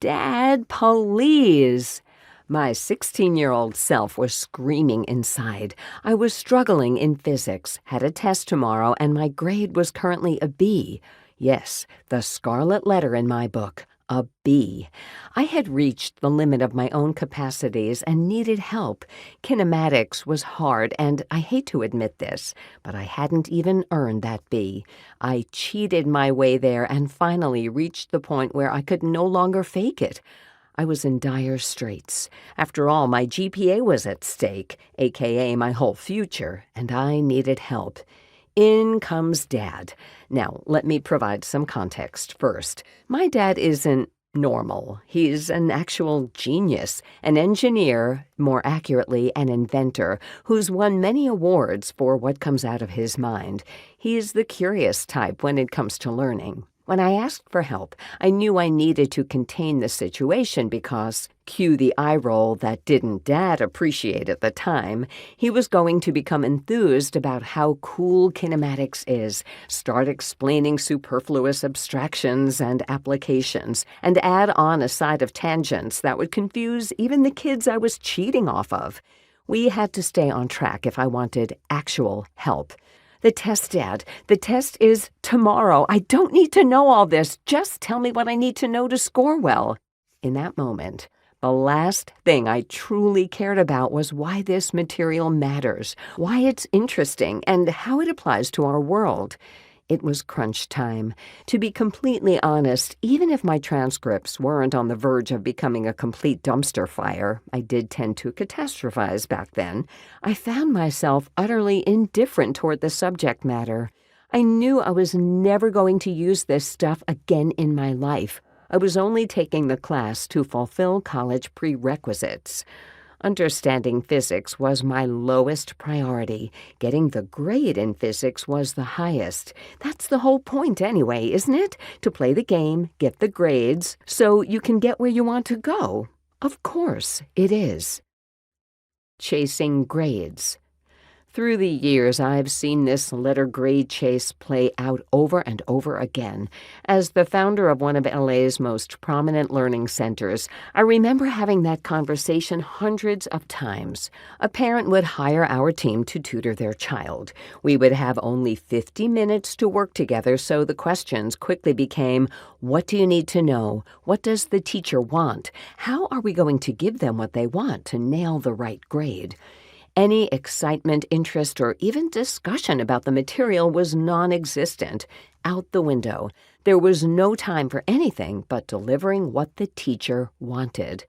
Dad, please. My 16-year-old self was screaming inside. I was struggling in physics, had a test tomorrow, and my grade was currently a B. Yes, the scarlet letter in my book, a B. I had reached the limit of my own capacities and needed help. Kinematics was hard, and I hate to admit this, but I hadn't even earned that B. I cheated my way there and finally reached the point where I could no longer fake it. I was in dire straits. After all, my GPA was at stake, aka my whole future, and I needed help. In comes Dad. Now, let me provide some context first. My dad isn't normal. He's an actual genius, an engineer, more accurately, an inventor, who's won many awards for what comes out of his mind. He's the curious type when it comes to learning. When I asked for help, I knew I needed to contain the situation because, cue the eye roll that didn't Dad appreciate at the time, he was going to become enthused about how cool kinematics is, start explaining superfluous abstractions and applications, and add on a side of tangents that would confuse even the kids I was cheating off of. We had to stay on track if I wanted actual help. The test, Dad. The test is tomorrow. I don't need to know all this. Just tell me what I need to know to score well. In that moment, the last thing I truly cared about was why this material matters, why it's interesting, and how it applies to our world. It was crunch time. To be completely honest, even if my transcripts weren't on the verge of becoming a complete dumpster fire, I did tend to catastrophize back then, I found myself utterly indifferent toward the subject matter. I knew I was never going to use this stuff again in my life. I was only taking the class to fulfill college prerequisites. Understanding physics was my lowest priority. Getting the grade in physics was the highest. That's the whole point anyway, isn't it? To play the game, get the grades, so you can get where you want to go. Of course it is. Chasing grades. Through the years, I've seen this letter grade chase play out over and over again. As the founder of one of LA's most prominent learning centers, I remember having that conversation hundreds of times. A parent would hire our team to tutor their child. We would have only 50 minutes to work together, so the questions quickly became, what do you need to know? What does the teacher want? How are we going to give them what they want to nail the right grade? Any excitement, interest, or even discussion about the material was non-existent, out the window. There was no time for anything but delivering what the teacher wanted.